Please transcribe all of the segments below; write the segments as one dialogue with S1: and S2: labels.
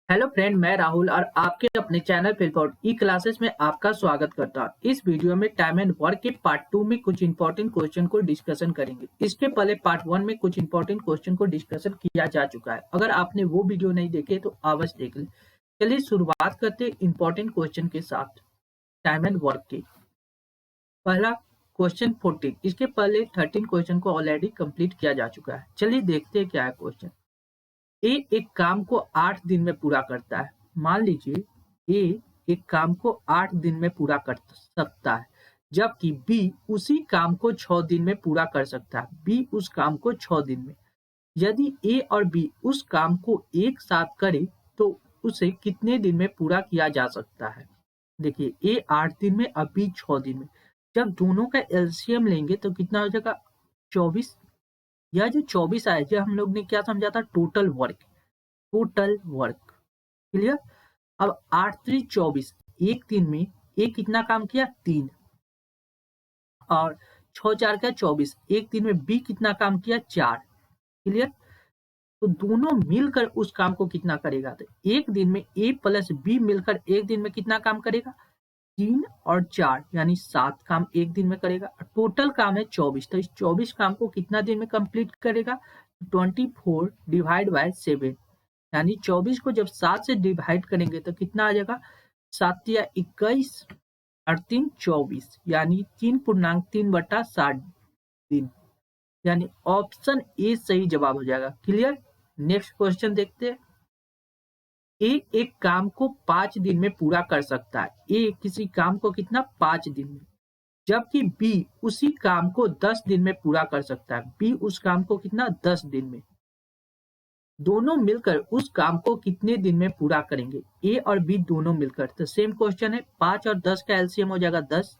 S1: Hello friend, मैं राहुल और आपके अपने चैनल फिलपोर्ट ई क्लासेस में आपका स्वागत करता हूँ। इस वीडियो में टाइम एंड वर्क के पार्ट 2 में कुछ इंपॉर्टेंट क्वेश्चन को डिस्कशन करेंगे। इसके पहले पार्ट 1 में कुछ इंपॉर्टेंट क्वेश्चन को डिस्कशन किया जा चुका है। अगर आपने वो वीडियो नहीं देखे तो अवश्य देख लें। चलिए शुरुआत करते हैं इंपॉर्टेंट क्वेश्चन के साथ। टाइम एंड वर्क के पहला क्वेश्चन 14, इसके पहले 13 क्वेश्चन को ऑलरेडी कंप्लीट किया जा चुका है। चलिए देखते हैं क्या है क्वेश्चन। ए एक काम को 8 दिन में पूरा करता है। मान लीजिए ए एक काम को 8 दिन में पूरा कर सकता है, जबकि बी उसी काम को 6 दिन में पूरा कर सकता है। बी उस काम को 6 दिन में। यदि ए और बी उस काम को एक साथ करे तो उसे कितने दिन में पूरा किया जा सकता है? देखिए, ए 8 दिन में और बी 6 दिन में। जब दोनों का एलसीएम लेंगे तो कितना हो जाएगा? 24। यह जो 24 आया, जो हम लोग ने क्या समझा था? Total work. Total work clear. अब 8 3 24, एक दिन में एक कितना काम किया? 3। और 6 4 का 24, एक दिन में बी कितना काम किया? 4। क्लियर। तो दोनों मिलकर उस काम को कितना करेगा? तो एक दिन में ए प्लस बी मिलकर एक दिन में कितना काम करेगा? 3 और 4 यानी 7 काम एक दिन में करेगा। टोटल काम है 24, तो इस 24 काम को कितना दिन में कंप्लीट करेगा? 24 डिवाइड बाय 7, यानी 24 को जब 7 से डिवाइड करेंगे तो कितना आ जाएगा? 7 या 21 और 3 24, यानी 3.3/60 दिन। यानी ऑप्शन ए सही जवाब हो जाएगा। क्लियर। नेक्स्ट क्वेश्चन देखते हैं। ए एक काम को 5 दिन में पूरा कर सकता है। ए किसी काम को कितना? 5 दिन में। जबकि बी उसी काम को 10 दिन में पूरा कर सकता है। बी उस काम को कितना? 10 दिन में। दोनों मिलकर उस काम को कितने दिन में पूरा करेंगे? ए और बी दोनों मिलकर। तो सेम क्वेश्चन है। 5 और 10 का एलसीएम हो जाएगा 10,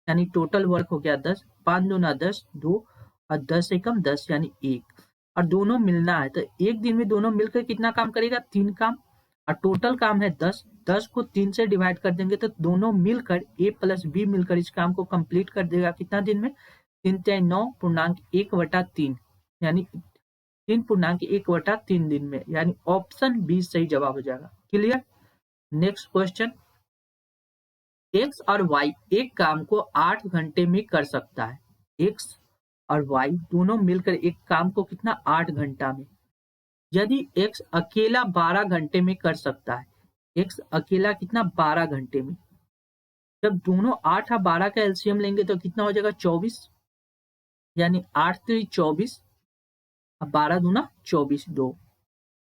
S1: यानी टोटल वर्क हो गया 10। 5 दूना 10, 2 और 10 एकम 10 यानी 1। और दोनों मिलना है तो एक दिन में दोनों मिलकर कितना काम करेगा? 3 काम। और टोटल काम है 10। 10 को 3 से डिवाइड कर देंगे तो दोनों मिलकर ए प्लस बी मिलकर इस काम को कंप्लीट कर देगा कितना दिन में? 3 3 9.1/3, यानी 3.1/3 दिन में। यानी ऑप्शन बी सही जवाब हो जाएगा। क्लियर। Next question. एक्स और वाई एक काम को 8 घंटे में कर सकता है। एक्स और वाई दोनों मिलकर एक काम को कितना? 8 घंटा में। यदि एक्स अकेला 12 घंटे में कर सकता है। एक्स अकेला कितना? 12 घंटे में। जब दोनों 8 और 12 का एलसीएम लेंगे तो कितना हो जाएगा? 24, यानी 8 3 24 और 12 दूना 24, 2।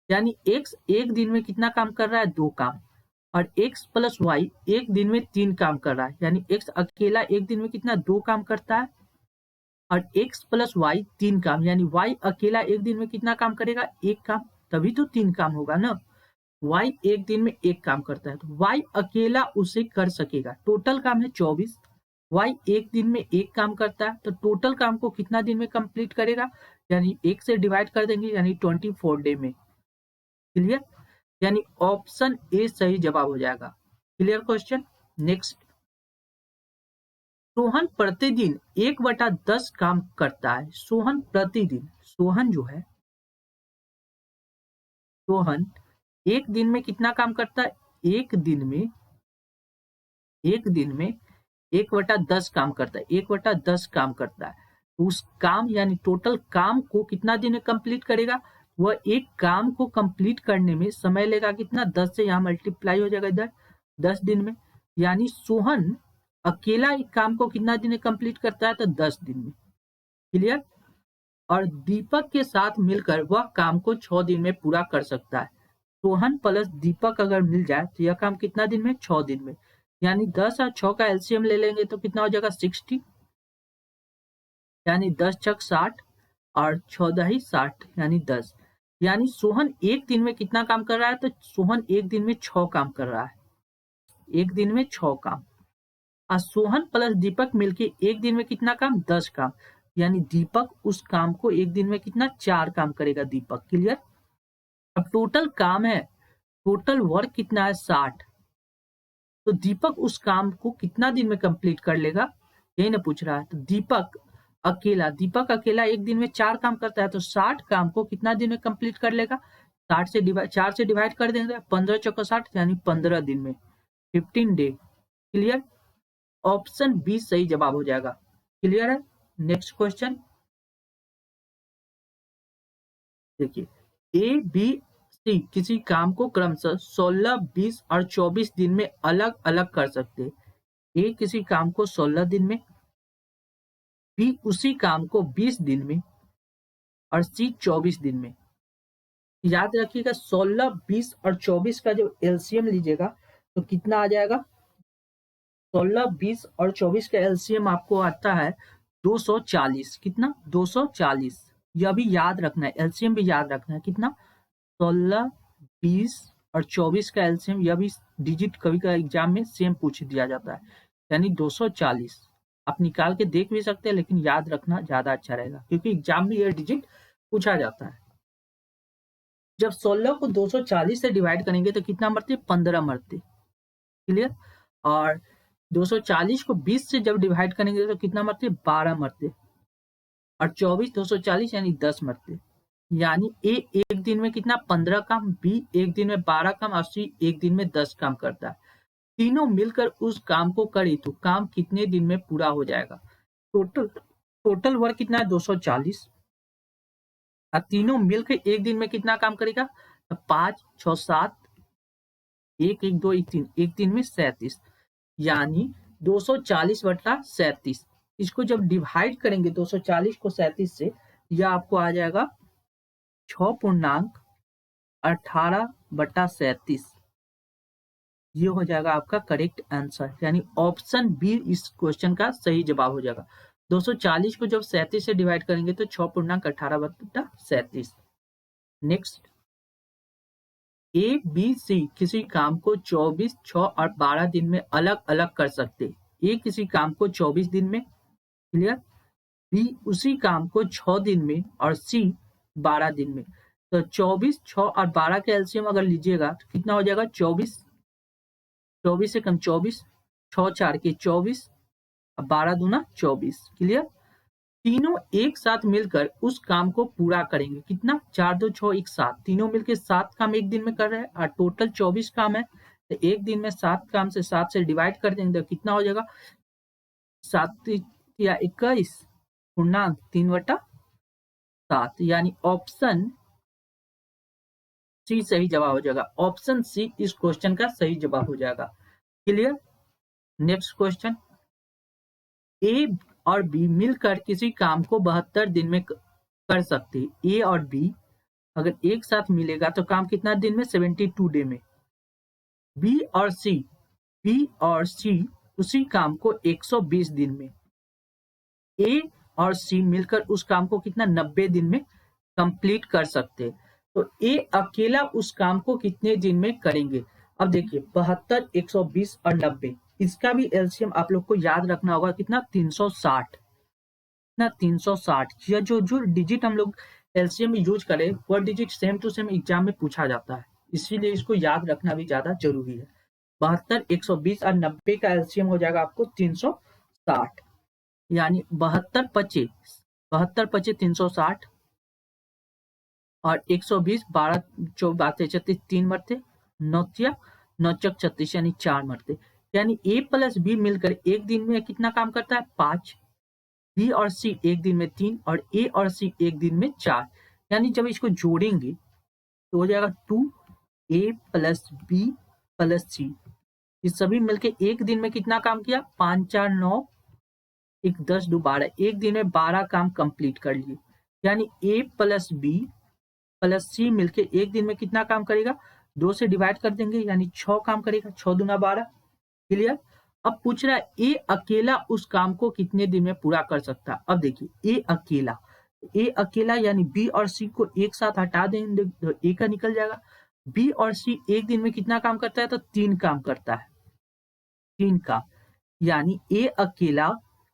S1: यानी एक्स एक दिन में कितना काम कर रहा है? 2 काम। और एक्स प्लस वाई एक दिन में 3 काम कर रहा है। यानी एक्स अकेला एक दिन में कितना? 2 काम करता है। और एक्स प्लस वाई 3 काम, यानी वाई अकेला एक दिन में कितना काम करेगा? 1 काम। तभी तो 3 काम होगा ना। वाई एक दिन में 1 काम करता है तो वाई अकेला उसे कर सकेगा। टोटल काम है 24। वाई एक दिन में 1 काम करता है तो टोटल काम को कितना दिन में कंप्लीट करेगा? यानी 1 से डिवाइड कर देंगे, यानी 24 डे में। क्लियर। यानी ऑप्शन ए सही जवाब हो जाएगा। Clear question. नेक्स्ट। सोहन प्रतिदिन 1/10 काम करता है। सोहन प्रतिदिन, सोहन जो है, सोहन एक दिन में कितना काम करता है? एक दिन में 1/10 काम करता है। 1/10 काम करता है तो उस काम यानी टोटल काम को कितना दिन में कंप्लीट करेगा? वह एक काम को कंप्लीट करने में समय लेगा कितना? 10 से यहाँ मल्टीप्लाई हो जाएगा इधर, 10 दिन में। यानी सोहन अकेला एक काम को कितना दिन में कंप्लीट करता है? तो 10 दिन में। क्लियर। और दीपक के साथ मिलकर वह काम को 6 दिन में पूरा कर सकता है। सोहन प्लस दीपक अगर मिल जाए तो यह काम कितना दिन में? 6 दिन में। यानी 10 और 6 का एलसीएम ले लेंगे तो कितना हो जाएगा? 60, यानी 10 छक 60 और 14 60, यानी 10। यानी सोहन एक दिन में कितना काम कर रहा है? तो सोहन एक दिन में 6 काम कर रहा है। एक दिन में 6 काम। और सोहन प्लस दीपक मिलके एक दिन में कितना काम? 10 काम। यानी दीपक उस काम को एक दिन में कितना? 4 काम करेगा दीपक। क्लियर। अब टोटल काम है, टोटल वर्क कितना है? 60। तो दीपक उस काम को कितना दिन में कंप्लीट कर लेगा? यही ना पूछ रहा है। तो दीपक अकेला एक दिन में 4 काम करता है तो 60 काम को कितना दिन में कंप्लीट कर लेगा? 4 से डिवाइड कर देंगे 15 चौका 60 यानी 15 दिन में 15 डे। क्लियर? ऑप्शन बी सही जवाब हो जाएगा। क्लियर है? नेक्स्ट क्वेश्चन देखिए, ए बी सी किसी काम को क्रमशः 16, 20 और 24 दिन में अलग अलग कर सकते हैं। ए किसी काम को 16 दिन में, बी उसी काम को 20 दिन में और सी 24 दिन में। याद रखिएगा 16, 20 और 24 का जो एलसीएम लीजिएगा तो कितना आ जाएगा? 16, 20 और 24 का एलसीएम आपको आता है 240। कितना? 240। यह भी याद रखना है, एलसीएम भी याद रखना है। कितना? 16, 20 और 24 का एलसीएम। यह भी डिजिट कभी कभी एग्जाम में सेम पूछ दिया जाता है, यानी 240। आप निकाल के देख भी सकते हैं, लेकिन याद रखना ज्यादा अच्छा रहेगा क्योंकि एग्जाम में यह डिजिट पूछा जाता है। जब 16 को 240 से डिवाइड करेंगे तो कितना मरते? 15 मरते। क्लियर? और 240 को 20 से जब डिवाइड करेंगे तो कितना मरते? 12 मरते। और 24 240 यानी 10 मरते। यानी ए एक दिन में कितना? 15 काम, बी एक दिन में 12 काम और सी एक दिन में 10 काम करता है। तीनों मिलकर उस काम को करे तो काम कितने दिन में पूरा हो जाएगा? टोटल वर्क कितना है? 240। और तीनों मिलकर एक दिन में कितना काम करेगा? 5, 6, 7, 1, 1, 2, 1, 3, एक दिन में 37। यानी 240 बटा 37। इसको जब डिवाइड करेंगे 240 को 37 से, यह आपको आ जाएगा 6.18 बटा 37। ये हो जाएगा आपका करेक्ट आंसर, यानी ऑप्शन बी इस क्वेश्चन का सही जवाब हो जाएगा। 240 को जब 37 से डिवाइड करेंगे तो 6.18 बटा 37। नेक्स्ट, ए बी सी किसी काम को 24, 6 और 12 दिन में अलग अलग कर सकते। ए किसी काम को 24 दिन में, क्लियर? बी उसी काम को 6 दिन में और सी 12 दिन में। तो 24, 6 और 12 के एलसीएम अगर लीजिएगा तो कितना हो जाएगा? 24, 24 से कम 24, 6 4 के 24, 12 दूना 24। क्लियर? तीनों एक साथ मिलकर उस काम को पूरा करेंगे। कितना? 4 2 6 1 7। तीनों मिलकर 7 काम एक दिन में कर रहे हैं और टोटल 24 काम है। तो एक दिन में 7 काम से 7 से डिवाइड कर देंगे तो कितना हो जाएगा? 7 या 21 पूर्णांक 3/7। यानी ऑप्शन सी सही जवाब हो जाएगा। ऑप्शन सी इस क्वेश्चन का सही जवाब हो जाएगा। क्लियर? नेक्स्ट क्वेश्चन, ए और बी मिलकर किसी काम को 72 दिन में कर सकते हैं। ए और बी अगर एक साथ मिलेगा तो काम कितना दिन में? 72 डे में। बी और सी उसी काम को 120 दिन में। ए और सी मिलकर उस काम को कितना? 90 दिन में कंप्लीट कर सकते हैं। तो ए अकेला उस काम को कितने दिन में करेंगे? अब देखिए 72, 120 और 90, इसका भी एलसीएम आप लोग को याद रखना होगा। कितना? 360 ना 360। यह जो डिजिट हम लोग एलसीएम में यूज करें वह digit same to same exam में पूछा जाता है, इसीलिए इसको याद रखना भी ज्यादा जरूरी है। 72, 120 और 90 का एलसीएम हो जाएगा आपको 360। यानी 72 पचे 360 और 120, 12 चौक 36, 3 मरते, 9 चक 36 यानी 4 मरते। यानी ए प्लस बी मिलकर एक दिन में कितना काम करता है? 5। बी और सी एक दिन में 3 और ए और सी एक दिन में 4। यानी जब इसको जोड़ेंगे तो हो जाएगा 2a प्लस बी प्लस सी। ये सभी मिलके एक दिन में कितना काम किया? 5 4 9 1 10 2 12। एक दिन में 12 काम कंप्लीट कर लिए। यानी ए प्लस बी प्लस सी मिलके एक दिन में कितना काम करेगा? 2 से डिवाइड कर देंगे यानी 6 काम करेगा। 6 दूना 12। क्लियर? अब पूछ रहा है ए अकेला उस काम को कितने दिन में पूरा कर सकता है। अब देखिए ए अकेला यानी बी और सी को एक साथ हटा देंगे तो ए का निकल जाएगा। बी और सी एक दिन में कितना काम करता है? तो 3 काम करता है। 3 काम, यानी ए अकेला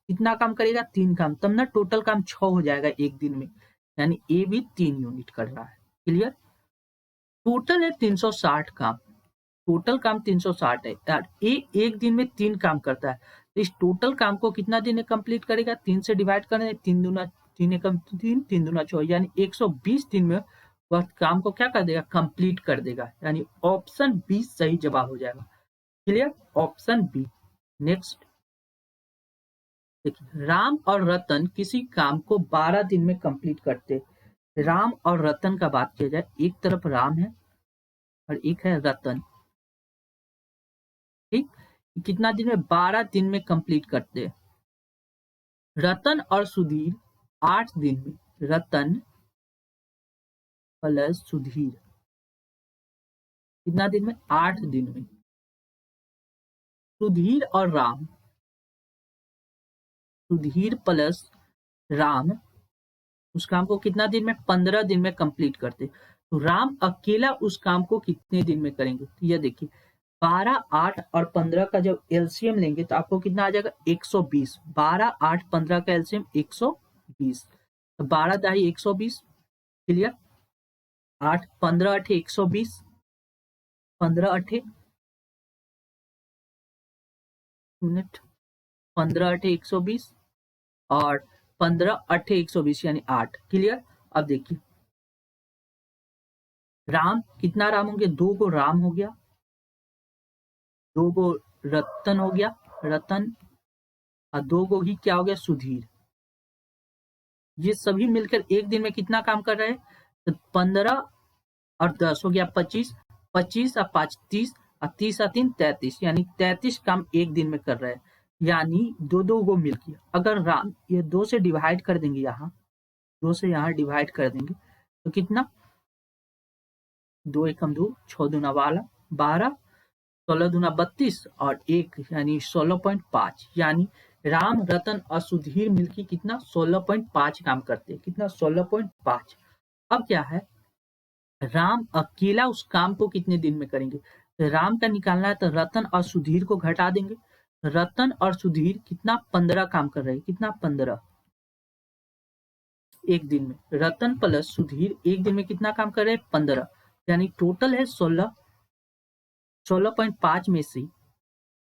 S1: कितना काम करेगा? 3 काम, तब ना टोटल काम 6 हो जाएगा एक दिन में। यानी ए भी 3 यूनिट कर रहा है। क्लियर? टोटल है 360 काम। टोटल काम 360 है यार। ए एक दिन में 3 काम करता है तो इस टोटल काम को कितना दिन में कंप्लीट करेगा? 3 से डिवाइड करें, 3 दूना 3 एकम 3, 3 दूना 6 यानी 120 दिन में वह काम को क्या कर देगा, कंप्लीट कर देगा, यानी ऑप्शन बी सही जवाब हो जाएगा। Clear, option B. नेक्स्ट देखिए, राम और रतन किसी काम को 12 दिन में कंप्लीट करते। राम और रतन का बात किया जाए, एक तरफ राम है और एक है रतन, ठीक, कितना दिन में, 12 दिन में कंप्लीट करते। रतन और सुधीर 8 दिन में, रतन प्लस सुधीर कितना दिन में, 8 दिन में। सुधीर और राम, सुधीर प्लस राम उस काम को कितना दिन में, 15 दिन में कंप्लीट करते। तो राम अकेला उस काम को कितने दिन में करेंगे, तो यह देखिए 12, 8 और 15 का जब एलसीएम लेंगे तो आपको कितना आ जाएगा, 120। 12, 8, 15 का एलसीएम 120, तो 12 दाई 120। क्लियर, 8, 15 अठे 120, 15 अठे मिनट, 15 अठे 120 और 15 अठे 120 यानी 8। क्लियर, अब देखिए राम, कितना राम होंगे, 2 को राम हो गया, 2 को रतन हो गया, रतन, और 2 को ही क्या हो गया, सुधीर। ये सभी मिलकर एक दिन में कितना काम कर रहे हैं, तो 15 और 10 हो गया 25, 25 और 5 30 और 30 और 3 33, यानी 33 काम एक दिन में कर रहे हैं, यानी 2-2 को मिल गया। अगर राम ये 2 से डिवाइड कर देंगे, यहाँ 2 से यहाँ डिवाइड कर देंगे तो कितना, 2 एकम 2, 6 दूना 12, 16 दूना 32 और 1 यानी 16.5, यानी राम, रतन और सुधीर मिलकर कितना, 16.5 काम करते हैं। कितना, 16.5। अब क्या है, राम अकेला उस काम को कितने दिन में करेंगे, तो राम का निकालना है तो रतन और सुधीर को घटा देंगे। रतन और सुधीर कितना, 15 काम कर रहे हैं, कितना, 15 एक दिन में। रतन प्लस सुधीर एक दिन में कितना काम कर रहे हैं, 15, यानी टोटल है 16। 16.5 में से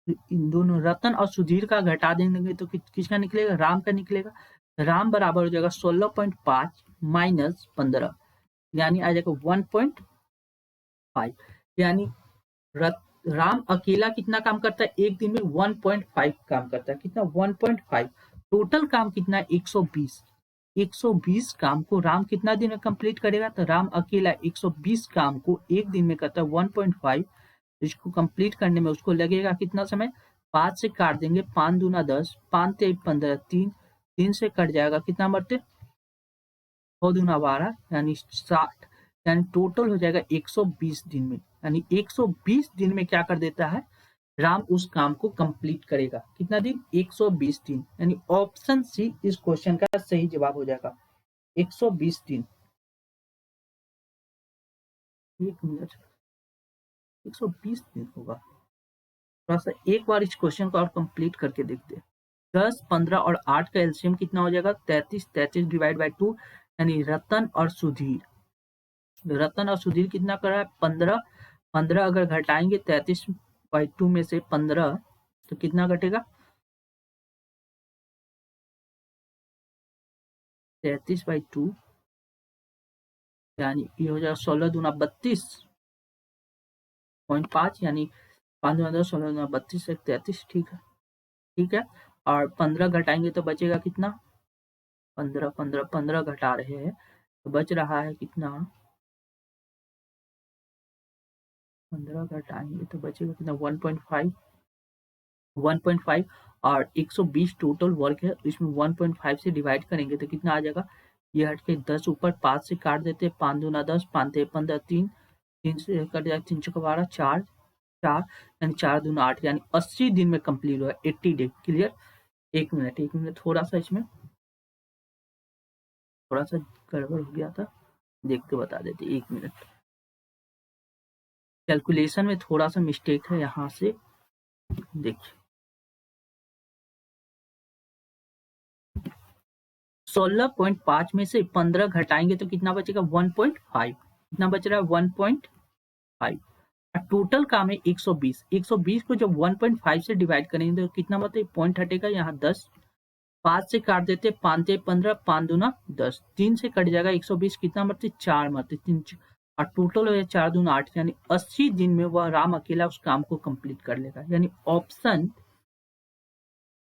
S1: इन दोनों रतन और सुधीर का घटा देंगे तो किसका निकलेगा, राम का निकलेगा। राम बराबर हो जाएगा 16.5 माइनस 15, यानी आ जाएगा 1.5, यानी राम अकेला कितना काम करता है, एक दिन में 1.5 काम करता है। कितना, 1.5। टोटल काम कितना है, 120। 120 काम को राम कितना दिन में कंप्लीट करेगा, तो राम अकेला 120 काम को एक दिन में करता है 1.5। इसको कंप्लीट करने में उसको लगेगा कितना समय, 5 से काट देंगे, 5 दूना 10, 5 ते 15, 3 से कट जाएगा, कितना मरते, 6 दूना 12 यानी 60, यानी टोटल हो जाएगा 120 दिन में। यानी 120 दिन में क्या कर देता है, राम उस काम को कंप्लीट करेगा। कितना दिन, 120 दिन, यानी ऑप्शन सी इस क्वेश्चन का सही जवाब हो जाएगा, 120 दिन। एक मिनट, 120 दिन होगा, थोड़ा सा एक बार इस क्वेश्चन को और कंप्लीट करके देखते हैं। 10, 15 और 8 का एलसीएम कितना हो जाएगा, 33, 33 डिवाइड बाई 2, यानी रतन और सुधीर, रतन और सुधीर कितना कर रहा है, 15। 15 अगर घटाएंगे 33/2 में से 15 तो कितना घटेगा, 33/2, यानी ये हो जाएगा 16 दूना 32.5, यानी 5 दूना 10, 16 दूना 32 से 33। ठीक है, ठीक है। और 15 घटाएंगे तो बचेगा कितना, 15 15 15 घटा रहे हैं तो बच रहा है कितना, 15 घटाएंगे तो बचेगा कितना, 1.5। 1.5 और 120 टोटल वर्क है, इसमें 1.5 से डिवाइड करेंगे तो कितना आ जाएगा, ये हट के 10 ऊपर 5 से काट देते हैं, 5 दूना 10, 5 ते 15, 3 से कट जाएगा, 3 चौका 12, 4 4, यानी 4 दूना 8, यानी 80 दिन में कंप्लीट हुआ, 80 डे। क्लियर, एक मिनट थोड़ा सा इसमें थोड़ा सा गड़बड़ हो गया था, देख के बता देते, 1 मिनट, कैलकुलेशन में थोड़ा सा मिस्टेक है, यहाँ से देखिए 16.5 में से 15 घटाएंगे तो कितना बचेगा, 1.5, कितना बच रहा है, 1.5। टोटल काम है 120। 120 को जब 1.5 से डिवाइड करेंगे तो कितना मतलब पॉइंट हटेगा, यहाँ 10 5 से काट देते, 5 से 15, 5 दूना 10, 3 से कट जाएगा 120, कितना मरते 4 मरते, 3 और टोटल हो जाए 4 दूना 8, यानी 80 दिन में वह राम अकेला उस काम को कंप्लीट कर लेगा। यानी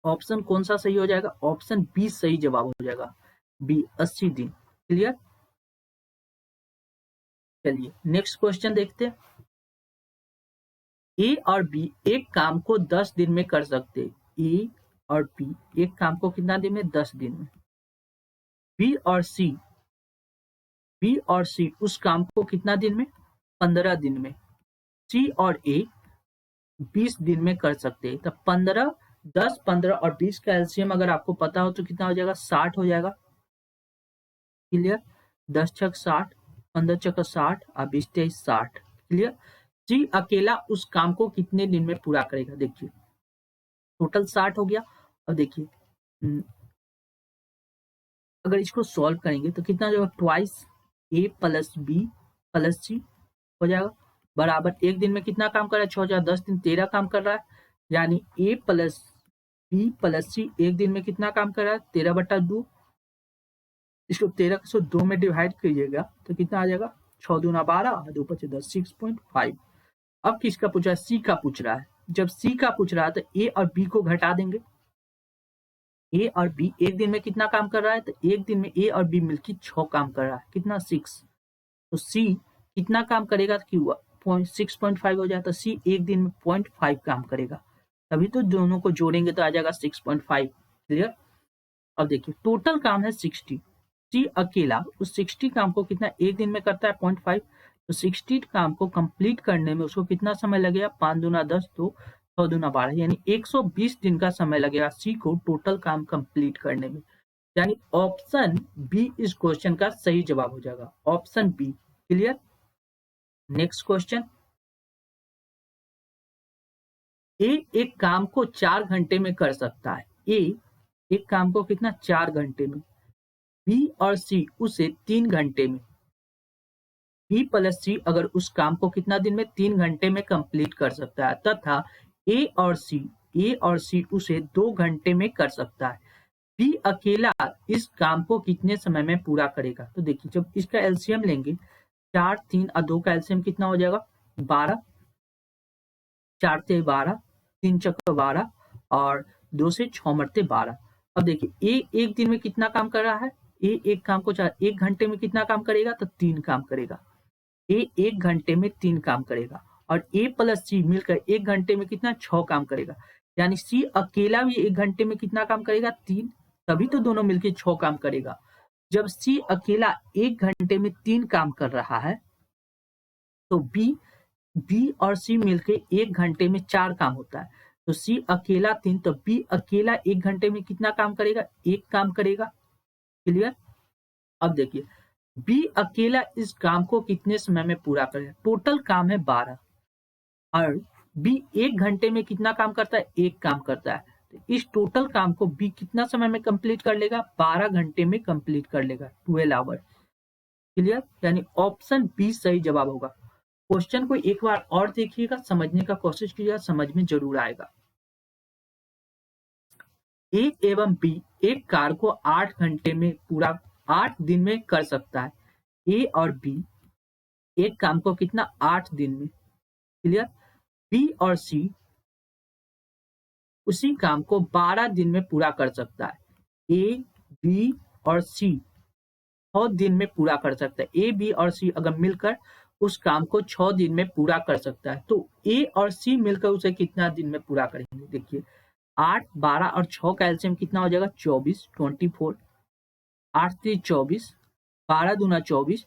S1: ऑप्शन कौन सा सही हो जाएगा? ऑप्शन बी सही जवाब हो जाएगा, बी 80 दिन। क्लियर? चलिए नेक्स्ट क्वेश्चन देखते हैं। ए और बी एक काम को 10 दिन में कर सकते हैं। ए और बी एक काम को कितना दिन में? 10 दिन में। बी और सी उस काम को कितना दिन में? 15 दिन में। सी और ए 20 दिन में कर सकते हैं। तो 15, 10, 15 और 20 का एलसीएम अगर आपको पता हो तो कितना हो जाएगा? 60 हो जाएगा। क्लियर? 10 छक 60, 15 छक 60 और 20 23 60। क्लियर? सी अकेला उस काम को कितने दिन में पूरा करेगा? देखिए टोटल 60 हो गया। अब देखिए अगर इसको सॉल्व करेंगे तो कितना जो ट्वाइस ए प्लस बी प्लस सी हो जाएगा, बराबर एक दिन में कितना काम कर रहा है? 6 10 दिन 13 काम कर रहा है। यानी ए प्लस बी प्लस सी एक दिन में कितना काम कर रहा है? 13/2। इसको 13 से 2 में डिवाइड करिएगा तो कितना आ जाएगा? 6 दूना 12, 2 5 10, 6.5। अब किसका पूछ रहा है? सी का पूछ रहा है। जब सी का पूछ रहा है तो ए और बी को घटा देंगे। ए और बी एक दिन में कितना काम कर रहा है? तो एक दिन में ए और बी मिलकर 6 काम कर रहा है। कितना? 6। तो सी कितना काम करेगा? क्यों 6.5 हो जाए तो सी एक दिन में 0.5 काम करेगा। तभी तो दोनों को जोड़ेंगे तो आ जाएगा 6.5। क्लियर? अब देखिए टोटल काम है 60। सी अकेला उस 60 काम को कितना एक दिन में करता है? 0.5। तो 60 काम को कंप्लीट करने में उसको कितना समय लगेगा? 5 दूना 10, तो 6 दूना 12, यानी 120 दिन का समय लगेगा सी को टोटल काम कंप्लीट करने में। यानी ऑप्शन बी इस क्वेश्चन का सही जवाब हो जाएगा, option B. Clear? Next question. ए एक काम को 4 घंटे में कर सकता है। ए एक काम को कितना? 4 घंटे में। बी और सी उसे 3 घंटे में। बी प्लस सी अगर उस काम को कितना दिन में? 3 घंटे में कंप्लीट कर सकता है, तथा ए और सी उसे 2 घंटे में कर सकता है। बी अकेला इस काम को कितने समय में पूरा करेगा? तो देखिए जब इसका एलसीएम लेंगे 4, 3 और 2 का एलसीएम कितना हो जाएगा? 12। 4 से 12, 3 चक्कर 12 और 2 से 6 मरते 12। अब देखिए ए एक दिन में कितना काम कर रहा है? ए एक काम को 1 घंटे में कितना काम करेगा? तो 3 काम करेगा। ए 1 घंटे में 3 काम करेगा और ए प्लस सी मिलकर 1 घंटे में कितना? 6 काम करेगा। यानी सी अकेला भी 1 घंटे में कितना काम करेगा? 3। तभी तो दोनों मिलकर 6 काम करेगा। जब सी अकेला 1 घंटे में 3 काम कर रहा है तो बी और सी मिलकर 1 घंटे में 4 काम होता है। तो सी अकेला 3, तो बी अकेला 1 घंटे में कितना काम करेगा? 1 काम करेगा। क्लियर? अब देखिए बी अकेला इस काम को कितने समय में पूरा करेगा? टोटल काम है 12 और बी 1 घंटे में कितना काम करता है? 1 काम करता है। तो इस टोटल काम को बी कितना समय में कंप्लीट कर लेगा? 12 घंटे में कंप्लीट कर लेगा, 12 आवर। क्लियर? यानी ऑप्शन बी सही जवाब होगा। क्वेश्चन को एक बार और देखिएगा, समझने का कोशिश कीजिएगा, समझ में जरूर आएगा। ए एवं बी एक कार को 8 घंटे में पूरा 8 दिन में कर सकता है। ए और बी एक काम को कितना? 8 दिन में। क्लियर? बी और सी उसी काम को 12 दिन में पूरा कर सकता है। ए बी और सी 6 दिन में पूरा कर सकता है। ए बी और सी अगर मिलकर उस काम को 6 दिन में पूरा कर सकता है, तो ए और सी मिलकर उसे कितना दिन में पूरा करेंगे? देखिए 8, 12 और 6 का एलसीएम कितना हो जाएगा? 24, 24। 8 3 24, 12 दूना 24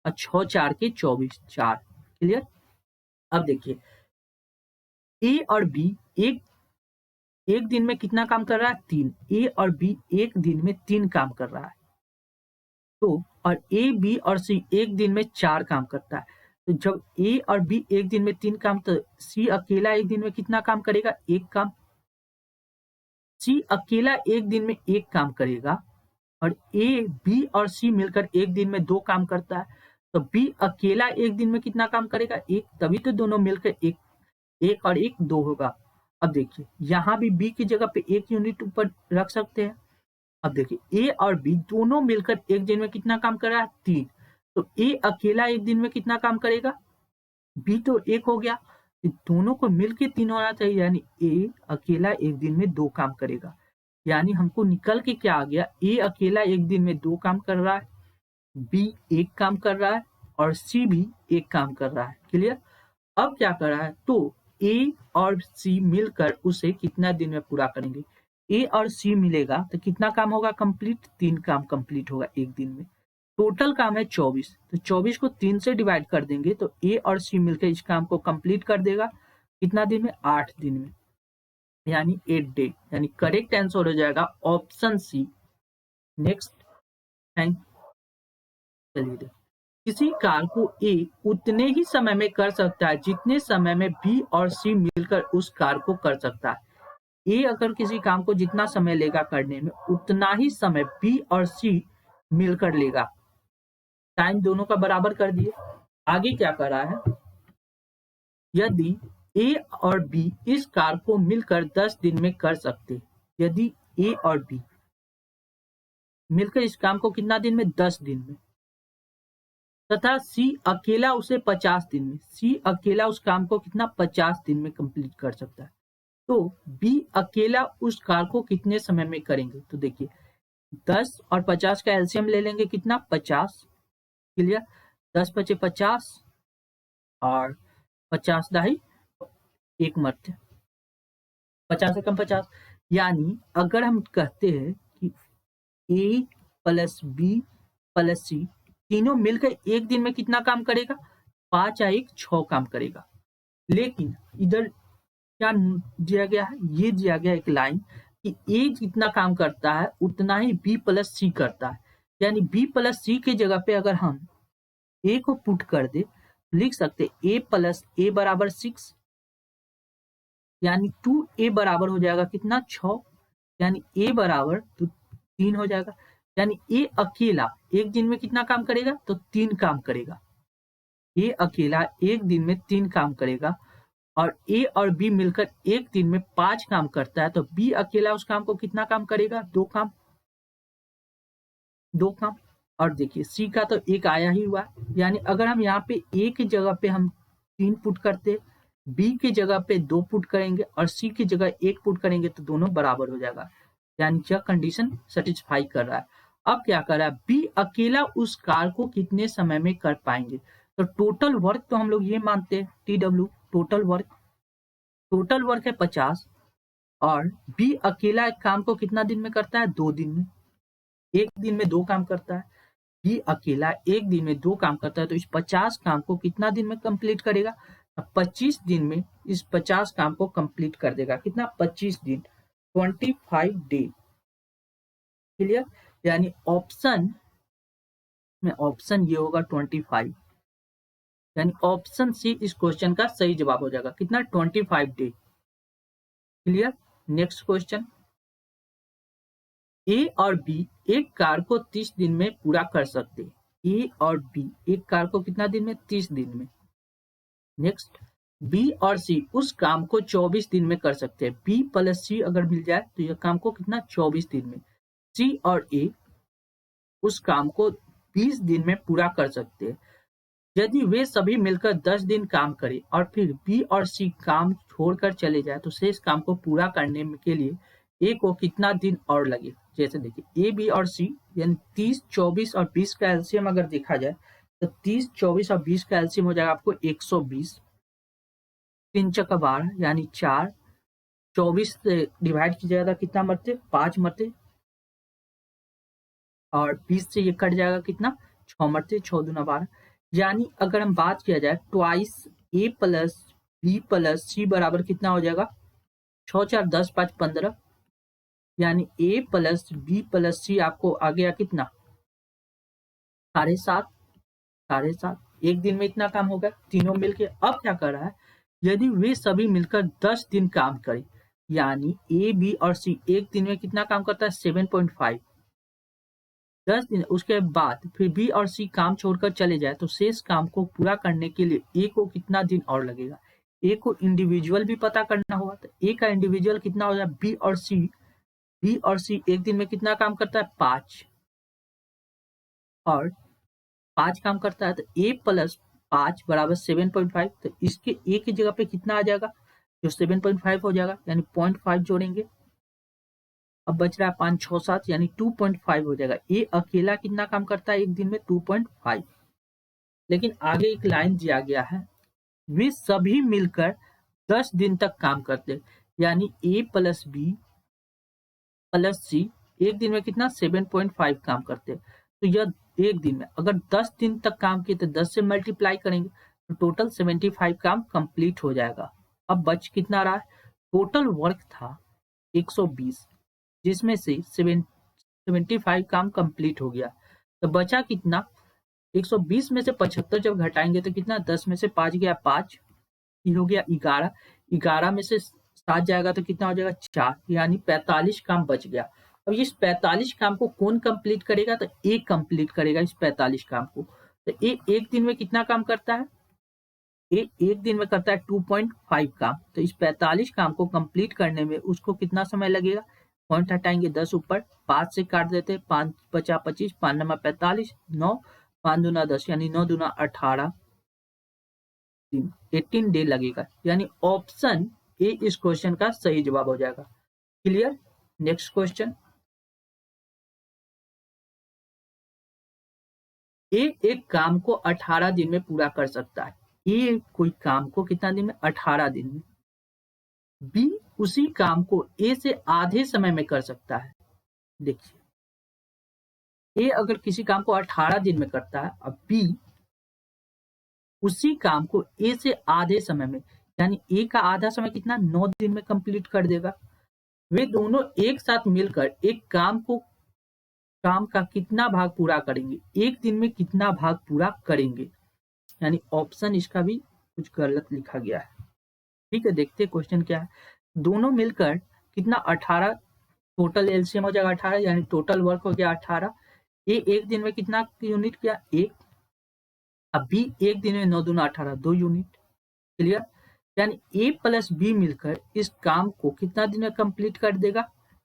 S1: और 6 4 के 24, 4। क्लियर? अब देखिए ए और बी एक दिन में कितना काम कर रहा है? 3। ए और बी एक दिन में 3 काम कर रहा है। तो और ए बी और सी एक दिन में 4 काम करता है। तो जब ए और बी एक दिन में 3 काम, तो सी अकेला एक दिन में कितना काम करेगा? 1 काम। सी अकेला एक दिन में 1 काम करेगा और ए बी और सी मिलकर एक दिन में 2 काम करता है। तो बी अकेला एक दिन में कितना काम करेगा? 1। तभी तो दोनों मिलकर 1 और 1 2 होगा। अब देखिए यहाँ भी बी की जगह पे 1 यूनिट ऊपर रख सकते हैं। अब देखिए ए और बी दोनों मिलकर एक दिन में कितना काम कर रहा है, 3। तो ए अकेला एक दिन में कितना काम करेगा, बी तो 1 हो गया, दोनों को मिलके 3 होना चाहिए, यानी ए अकेला एक दिन में 2 काम करेगा। यानी हमको निकल के क्या आ गया, ए अकेला एक दिन में 2 काम कर रहा है, बी 1 काम कर रहा है और सी भी 1 काम कर रहा है। क्लियर? अब क्या कर रहा है, तो ए और सी मिलकर उसे कितना दिन में पूरा करेंगे, ए और सी मिलेगा तो कितना काम होगा कंप्लीट, 3 काम कंप्लीट होगा एक दिन में। टोटल काम है 24, तो 24 को 3 से डिवाइड कर देंगे तो ए और सी मिलकर इस काम को कंप्लीट कर देगा कितना दिन में, 8 दिन में, यानी 8 डे। यानी करेक्ट आंसर हो जाएगा ऑप्शन सी। नेक्स्ट, थैंक, चलिए देखिए, किसी कार्य को ए उतने ही समय में कर सकता है जितने समय में बी और सी मिलकर उस कार्य को कर सकता है। ए अगर किसी काम को जितना समय लेगा करने में, उतना ही समय बी और सी मिलकर लेगा। टाइम दोनों का बराबर कर दिए। आगे क्या कर रहा है, यदि ए और बी इस कार्य को मिलकर 10 दिन में कर सकते, यदि ए और बी मिलकर इस काम को कितना दिन में, 10 दिन में, तथा सी अकेला उसे 50 दिन में, सी अकेला उस काम को कितना 50 दिन में कंप्लीट कर सकता है, तो बी अकेला उस कार्य को कितने समय में करेंगे। तो देखिए 10 और 50 का एलसीएम ले लेंगे, कितना 50। क्लियर? 10 पचे 50 और 50 दाही 1 मरते, 50 से कम 50। यानी अगर हम कहते हैं कि ए प्लस बी प्लस सी तीनों मिलकर एक दिन में कितना काम करेगा, 5 या 1 6 काम करेगा। लेकिन इधर क्या दिया गया है, ये दिया गया एक लाइन कि ए जितना काम करता है उतना ही बी प्लस सी करता है। यानी बी प्लस सी की जगह पे अगर हम ए को पुट कर दे, लिख सकते ए प्लस ए बराबर 6, यानी 2a बराबर हो जाएगा कितना 6, यानी a बराबर तो 3 हो जाएगा। यानी ए अकेला एक दिन में कितना काम करेगा, तो 3 काम करेगा। ए अकेला एक दिन में 3 काम करेगा और ए और बी मिलकर एक दिन में 5 काम करता है, तो बी अकेला उस काम को कितना काम करेगा, 2 काम, 2 काम। और देखिए सी का तो 1 आया ही हुआ, यानी अगर हम यहाँ पे ए की जगह पे हम 3 पुट करते, बी की जगह पे 2 पुट करेंगे और सी की जगह 1 पुट करेंगे तो दोनों बराबर हो जाएगा। यानी यह कंडीशन सेटिस्फाई कर रहा है। अब क्या कर रहा है, बी अकेला उस कार्य को कितने समय में कर पाएंगे, तो टोटल वर्क तो हम लोग ये मानते हैं TW, टोटल वर्क है 50 और बी अकेला एक काम को कितना दिन में करता है, 2 दिन में, एक दिन में 2 काम करता है। बी अकेला एक दिन में 2 काम करता है, तो इस 50 काम को कितना दिन में कंप्लीट करेगा, 25 दिन में इस 50 काम को कंप्लीट कर देगा। कितना, 25 दिन, 25 डे। क्लियर? यानी ऑप्शन में ऑप्शन ये होगा 25, यानी ऑप्शन सी इस क्वेश्चन का सही जवाब हो जाएगा। कितना, 25 डे। क्लियर? नेक्स्ट क्वेश्चन, ए और बी एक कार्य को 30 दिन में पूरा कर सकते हैं। ए और बी एक कार्य को कितना दिन में, 30 दिन में। नेक्स्ट, बी और सी उस काम को 24 दिन में कर सकते हैं। बी प्लस सी अगर मिल जाए तो यह काम को कितना, 24 दिन में। सी और ए उस काम को 20 दिन में पूरा कर सकते हैं। यदि वे सभी मिलकर 10 दिन काम करें और फिर बी और सी काम छोड़कर चले जाए तो शेष काम को पूरा करने के लिए ए को कितना दिन और लगे। जैसे देखिए ए बी और सी यानी 30, 24 और 20 का एलसीएम अगर देखा जाए तो 30, 24 और 20 का एलसीएम हो जाएगा आपको 120, 3 चक्का 12 यानी 4, 24 से डिवाइड कीजिएगा कितना मरते, 5 मरते और 20 से ये कट जाएगा कितना, 6 मरते, 6 दूना 12। यानी अगर हम बात किया जाए ट्वाइस ए प्लस बी प्लस सी बराबर कितना हो जाएगा, 6 4 10 5 15, यानी ए प्लस बी प्लस सी आपको आ गया कितना, 7.5, एक दिन में इतना काम होगा तीनों मिलके। अब क्या कर रहा है, यदि वे सभी मिलकर 10 दिन काम करें, यानी ए बी और सी एक दिन में कितना काम करता है, 7.5, 10 दिन। उसके बाद फिर बी और सी काम छोड़कर चले जाए तो शेष काम को पूरा करने के लिए ए को कितना दिन और लगेगा। ए को इंडिविजुअल भी पता करना होगा, तो ए का इंडिविजुअल कितना हो जाए, बी और सी बी और सी एक दिन में कितना काम करता है 5 और 5 काम करता है, तो ए प्लस 5 बराबर 7.5, तो इसके ए की जगह पे कितना आ जाएगा, जो 7.5 हो जाएगा, यानी 0.5 जोड़ेंगे। अब बच रहा है 5 6 7 यानी 2.5 हो जाएगा। ए अकेला कितना काम करता है एक दिन में 2.5। लेकिन आगे एक लाइन दिया गया है, वे सभी मिलकर 10 दिन तक काम करते, यानी ए प्लस बी प्लस सी एक दिन में कितना 7.5 काम करते हैं। तो यह एक दिन में अगर 10 दिन तक काम किए तो 10 से मल्टीप्लाई करेंगे तो टोटल 75 काम कंप्लीट हो जाएगा। अब बच कितना रहा है, टोटल वर्क था 120 जिसमें से 75 काम कंप्लीट हो गया, तो बचा कितना 120 में से 75 जब घटाएंगे तो कितना 10 में से 5 गया 5, ये हो गया 11, 11 में से 7 जाएगा तो कितना हो जाएगा 4, यानी 45 काम बच गया। अब इस 45 काम को कौन कंप्लीट करेगा, तो ए कंप्लीट करेगा इस 45 काम को। तो ए एक दिन में कितना काम करता है, ए एक दिन में करता है 2.5 काम, तो इस 45 काम को कंप्लीट करने में उसको कितना समय लगेगा, पॉइंट हटाएंगे 10 ऊपर, 5 से काट देते हैं, 5 बचा 25, 5 नमा 45, 9 5 दूना 10 यानी 9 दूना 18 दिन 18 डे लगेगा, यानी ऑप्शन ए इस क्वेश्चन का सही जवाब हो जाएगा। क्लियर। नेक्स्ट क्वेश्चन, ए एक काम को 18 दिन में पूरा कर सकता है। ए कोई काम को कितना दिन में 18 दिन में। बी उसी काम को ए से आधे समय में कर सकता है। देखिए ए अगर किसी काम को 18 दिन में करता है, अब बी उसी काम को ए से आधे समय में, यानी ए का आधा समय कितना 9 दिन में कंप्लीट कर देगा। वे दोनों एक साथ मिलकर एक काम का कितना भाग पूरा करेंगे, एक दिन में कितना भाग पूरा करेंगे, यानी ऑप्शन इसका भी कुछ गलत लिखा गया है। ठीक है, देखते हैं क्वेश्चन क्या है। दोनों मिलकर कितना 18, टोटल एलसीएम हो जाएगा 18, यानी टोटल वर्क हो गया 18। ए एक दिन में कितना यूनिट किया 1, अब बी एक दिन में 9 दूना 18 2 यूनिट। क्लियर, यानी ए प्लस बी मिलकर इस काम को कितना दिन में कंप्लीट कर देगा,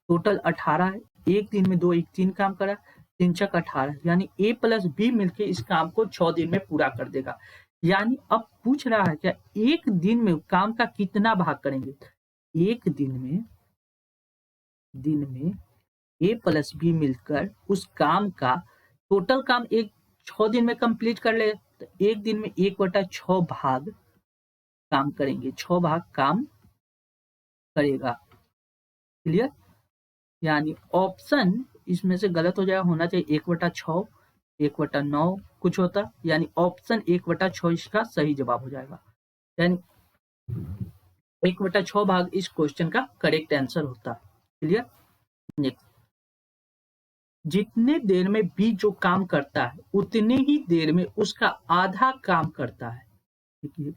S1: टोटल 18 है, एक दिन में 2 1 3 काम करा, 3 छक 18, यानी ए प्लस बी मिलकर इस काम को 6 दिन में पूरा कर देगा। यानी अब पूछ रहा है क्या एक दिन में काम का कितना भाग करेंगे, एक दिन में ए प्लस बी मिलकर उस काम का टोटल काम एक 6 दिन में कंप्लीट कर ले, तो एक दिन में 1/6 भाग काम करेंगे, 6 भाग काम करेगा। क्लियर, यानी ऑप्शन इसमें से गलत हो जाएगा, होना चाहिए 1/6 1/9 कुछ होता, यानी ऑप्शन 1/6 इसका सही जवाब हो जाएगा, यानी 1/6 भाग इस क्वेश्चन का करेक्ट आंसर होता। क्लियर। नेक्स्ट, जितने देर में बी जो काम करता है उतने ही देर में उसका आधा काम करता है। देखिए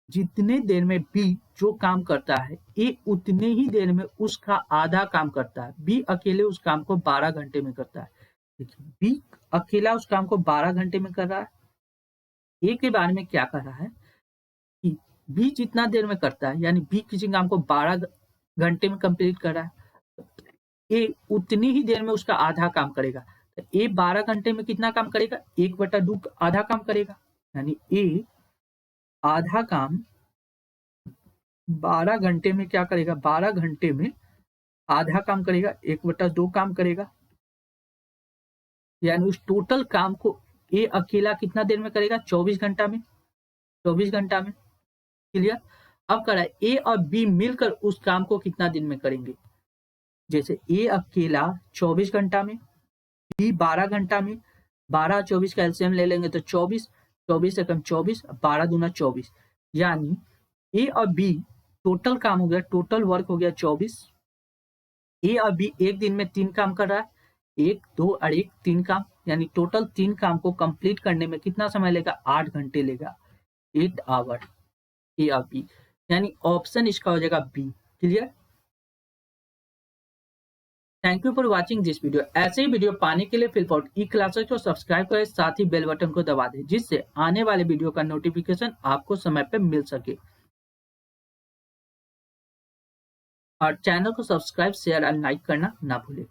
S1: जितने देर में बी जो काम करता है ए उतने ही देर में उसका आधा काम करता है। बी अकेले उस काम को 12 घंटे में करता है। देखिए बी अकेला उस काम को 12 घंटे में कर रहा है। ए के बारे में क्या कर रहा है कि बी जितना देर में करता है, यानी बी किसी काम को 12 घंटे में कंप्लीट कर रहा है, ए उतनी ही देर में उसका आधा काम करेगा। तो ए 12 घंटे में कितना काम करेगा, 1/2 आधा काम करेगा, यानी ए आधा काम 12 घंटे में क्या करेगा, 12 घंटे में आधा काम करेगा, 1/2 काम करेगा, यानी उस टोटल काम को ए अकेला कितना देर में करेगा, 24 घंटा में, 24 घंटा में। क्लियर। अब करा ए और बी मिलकर उस काम को कितना दिन में करेंगे, जैसे ए अकेला 24 घंटा में, बी 12 घंटा में, 12 24 का एलसीएम ले लेंगे तो 24, 24 से कम 24, 12 दूना 24, यानी ए और बी टोटल काम हो गया, टोटल वर्क हो गया 24। ए और बी एक दिन में 3 काम कर रहा है, 1 2 और 1 3 काम, यानी टोटल 3 काम को कंप्लीट करने में कितना समय लेगा, 8 घंटे लेगा, 8 आवर ए और बी, यानी ऑप्शन इसका हो जाएगा B. Clear. Thank you for watching this video. ऐसे ही वीडियो पाने के लिए फिलपोर्ट ई क्लासेस को सब्सक्राइब करें, साथ ही बेल बटन को दबा दें जिससे आने वाले वीडियो का नोटिफिकेशन आपको समय पर मिल सके। और चैनल को सब्सक्राइब, शेयर और लाइक करना ना भूलें।